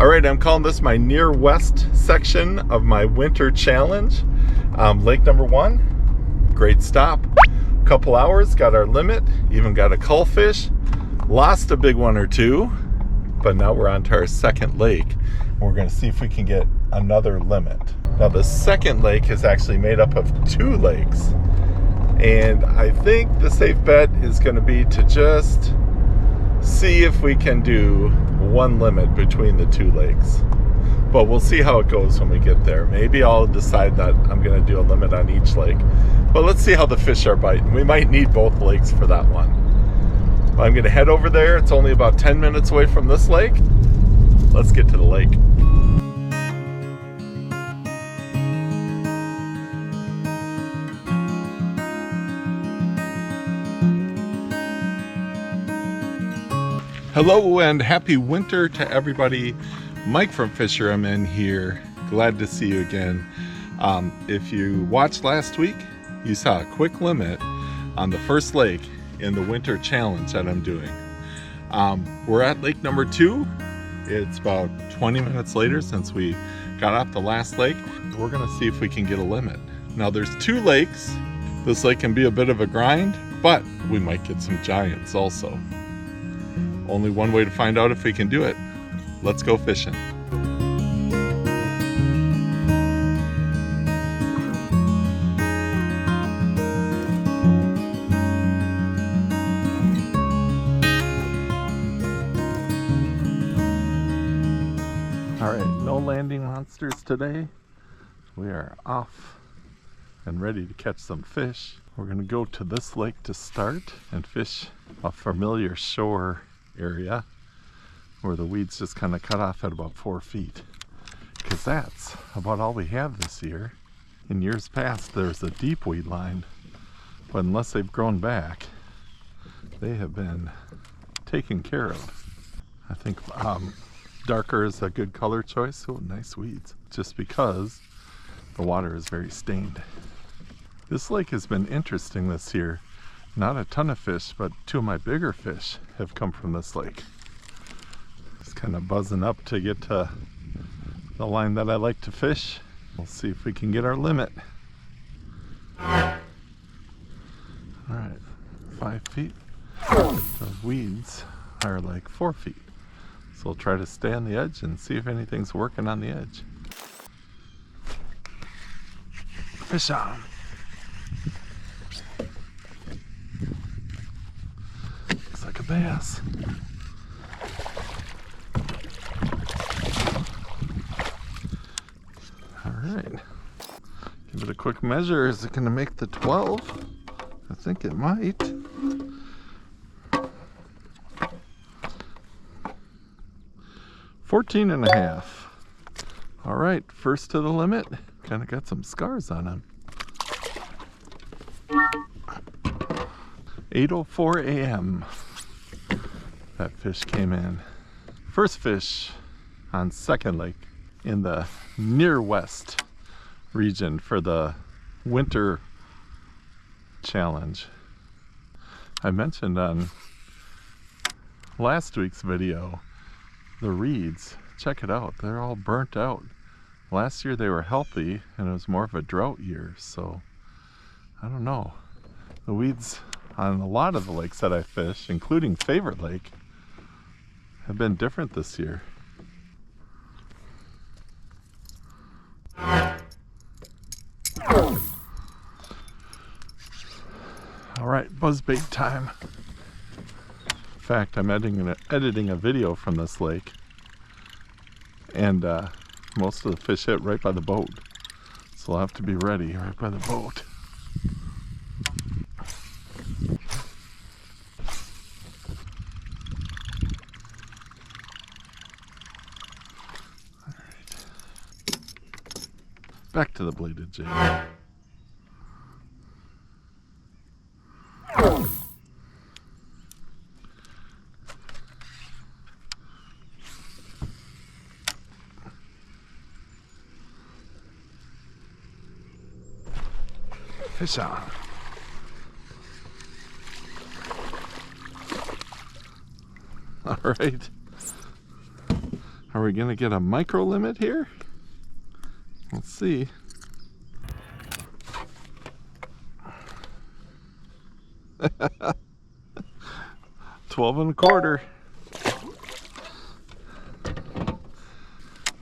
All right, I'm calling this my near west section of my winter challenge. Lake number 1, great stop. Couple hours, got our limit, even got a cull fish. Lost a big one or two, but now we're on to our second lake. We're gonna see if we can get another limit. Now the second lake is actually made up of 2 lakes. And I think the safe bet is gonna be to just see if we can do one limit between the 2 lakes. But we'll see how it goes when we get there. Maybe I'll decide that I'm gonna do a limit on each lake. But let's see how the fish are biting. We might need both lakes for that one. I'm gonna head over there. It's only about 10 minutes away from this lake. Let's get to the lake. Hello and happy winter to everybody. Mike from FisherMN here. Glad to see you again. If you watched last week, you saw a quick limit on the first lake in the winter challenge that I'm doing. We're at lake number 2. It's about 20 minutes later since we got off the last lake. We're gonna see if we can get a limit. Now there's 2 lakes. This lake can be a bit of a grind, but we might get some giants also. Only one way to find out if we can do it. Let's go fishing. All right, no landing monsters today. We are off and ready to catch some fish. We're gonna go to this lake to start and fish a familiar shore area where the weeds just kind of cut off at about 4 feet, because that's about all we have this year. In years past there's a deep weed line, but unless they've grown back, they have been taken care of. I think darker is a good color choice. Oh, nice weeds, just because the water is very stained. This lake has been interesting this year. Not a ton of fish, but 2 of my bigger fish have come from this lake. Just kind of buzzing up to get to the line that I like to fish. We'll see if we can get our limit. All right, 5 feet. The weeds are like 4 feet. So we'll try to stay on the edge and see if anything's working on the edge. Fish on. Like a bass. All right, give it a quick measure. Is it going to make the 12? I think it might. $14.5. All right, first to the limit. Kind of got some scars on him. 8:04 a.m. that fish came in. First fish on second lake in the near west region for the winter challenge. I mentioned on last week's video the reeds. Check it out, they're all burnt out. Last year they were healthy and it was more of a drought year, so I don't know. The weeds on a lot of the lakes that I fish, including Favorite Lake, have been different this year. All right, buzzbait time. In fact, I'm editing a video from this lake, and most of the fish hit right by the boat. So I'll have to be ready right by the boat. Back to the bladed jig. Fish on. All right. Are we gonna get a micro limit here? Let's see. $12.25.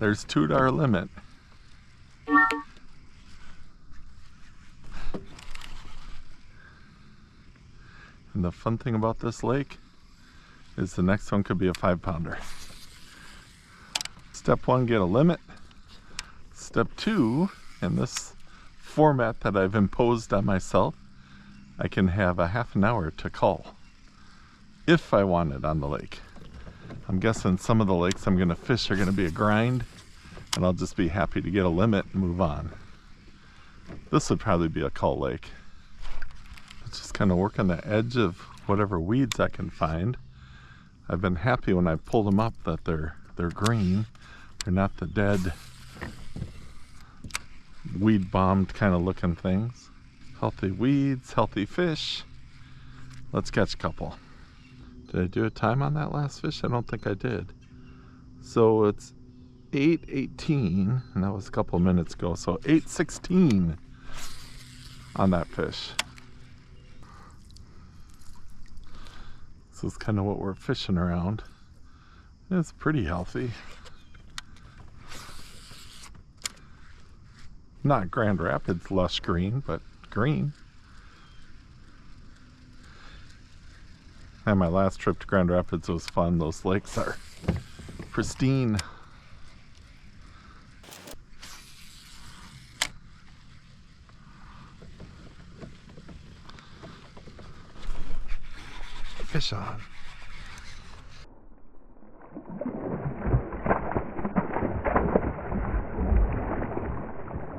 There's two to our limit. And the fun thing about this lake is the next one could be a 5-pounder. Step one, get a limit. Step two, in this format that I've imposed on myself, I can have a half an hour to cull if I want it on the lake. I'm guessing some of the lakes I'm gonna fish are gonna be a grind, and I'll just be happy to get a limit and move on. This would probably be a cull lake. Just kind of work on the edge of whatever weeds I can find. I've been happy when I pulled them up that they're green. They're not the dead, weed bombed kind of looking things. Healthy weeds, healthy fish. Let's catch a couple. Did I do a time on that last fish? I don't think I did. So it's 8:18, and that was a couple minutes ago. So 8:16 on that fish. This is kind of what we're fishing around. It's pretty healthy. Not Grand Rapids lush green, but green. And my last trip to Grand Rapids was fun. Those lakes are pristine. Fish on.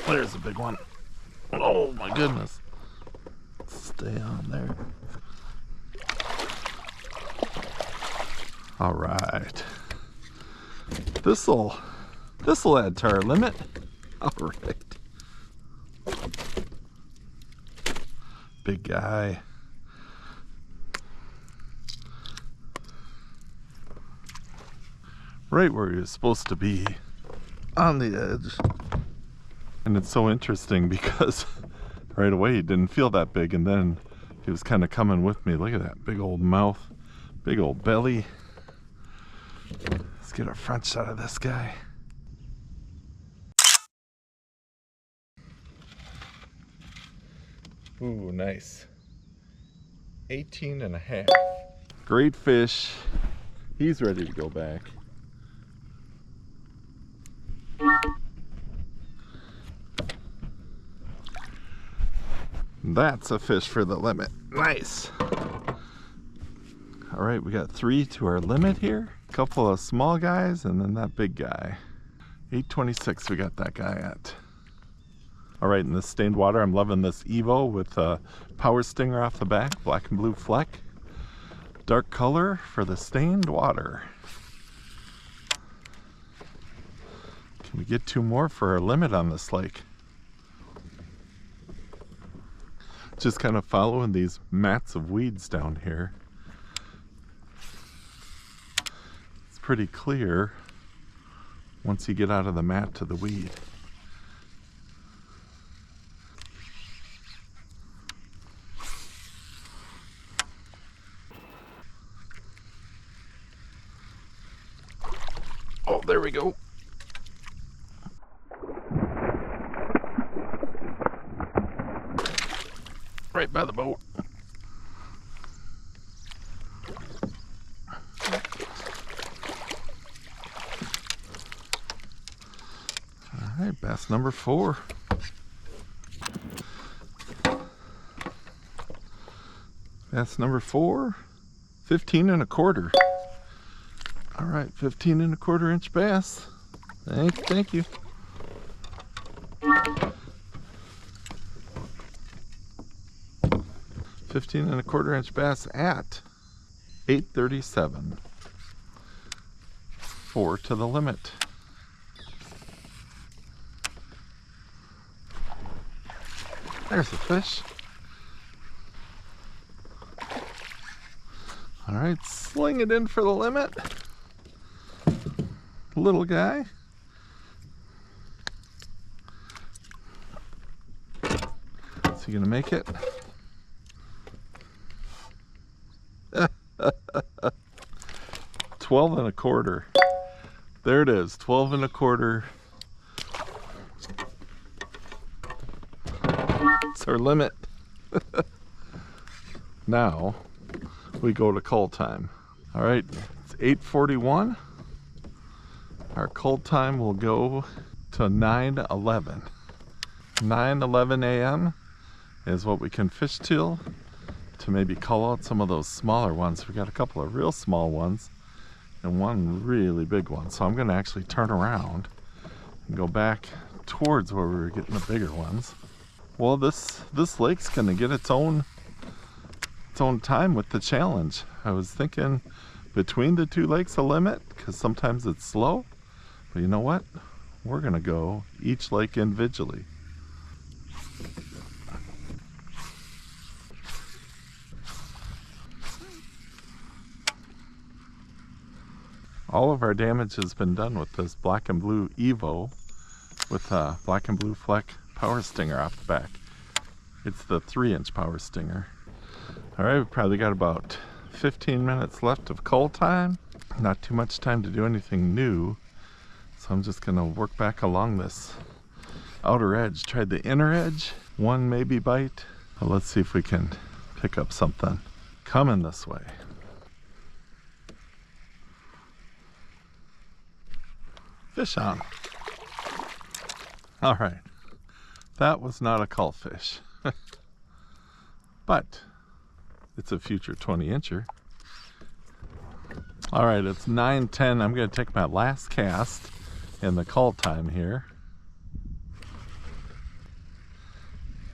There's a big one. Oh my goodness. Stay on there. All right. This'll add to our limit. All right. Big guy. Right where he was supposed to be, on the edge. And it's so interesting because right away he didn't feel that big, and then he was kind of coming with me. Look at that big old mouth, big old belly. Let's get a front shot of this guy. Ooh, nice. 18.5. Great fish. He's ready to go back. That's a fish for the limit. Nice. All right, we got 3 to our limit here. A couple of small guys and then that big guy. 8.26 we got that guy at. All right, in this stained water, I'm loving this Evo with a power stinger off the back, black and blue fleck. Dark color for the stained water. Can we get 2 more for our limit on this lake? Just kind of following these mats of weeds down here. It's pretty clear once you get out of the mat to the weed. Oh, there we go. Right by the boat. All right, bass number 4. Bass number 4, 15.25. All right, 15.25 inch bass. Thank you. $15.25 inch bass at 8.37. 4 to the limit. There's the fish. All right, sling it in for the limit. little guy. Is he gonna make it? 12 and a quarter. There it is, 12 and a quarter. It's our limit. Now we go to cull time. All right, it's 8:41. Our cull time will go to 9:11. 9:11 a.m. is what we can fish till to maybe cull out some of those smaller ones. We got a couple of real small ones and one really big one. So I'm going to actually turn around and go back towards where we were getting the bigger ones. Well, this lake's going to get its own time with the challenge. I was thinking between the two lakes a limit because sometimes it's slow, but you know what? We're going to go each lake individually. All of our damage has been done with this black and blue Evo with a black and blue fleck power stinger off the back. It's the 3-inch power stinger. All right, we probably got about 15 minutes left of cull time. Not too much time to do anything new. So I'm just gonna work back along this outer edge. Tried the inner edge, one maybe bite. But let's see if we can pick up something coming this way. Fish on. All right, that was not a cull fish, but it's a future 20-incher. All right, it's 9:10. I'm gonna take my last cast in the cull time here.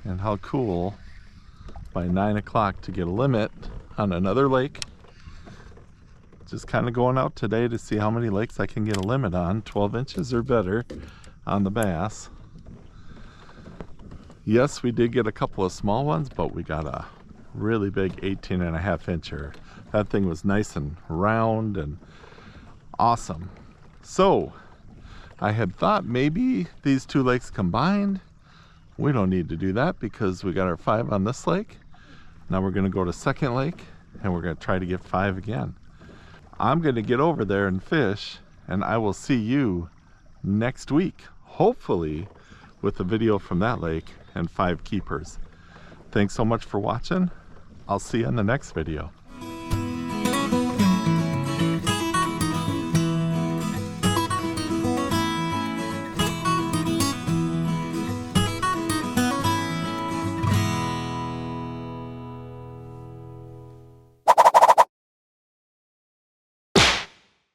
And how cool by 9 o'clock to get a limit on another lake. Just kind of going out today to see how many lakes I can get a limit on, 12 inches or better on the bass. Yes, we did get a couple of small ones, but we got a really big 18.5-incher. That thing was nice and round and awesome. So I had thought maybe these two lakes combined. We don't need to do that because we got our 5 on this lake. Now we're going to go to second lake and we're going to try to get 5 again. I'm going to get over there and fish, and I will see you next week, hopefully with a video from that lake and 5 keepers. Thanks so much for watching. I'll see you in the next video.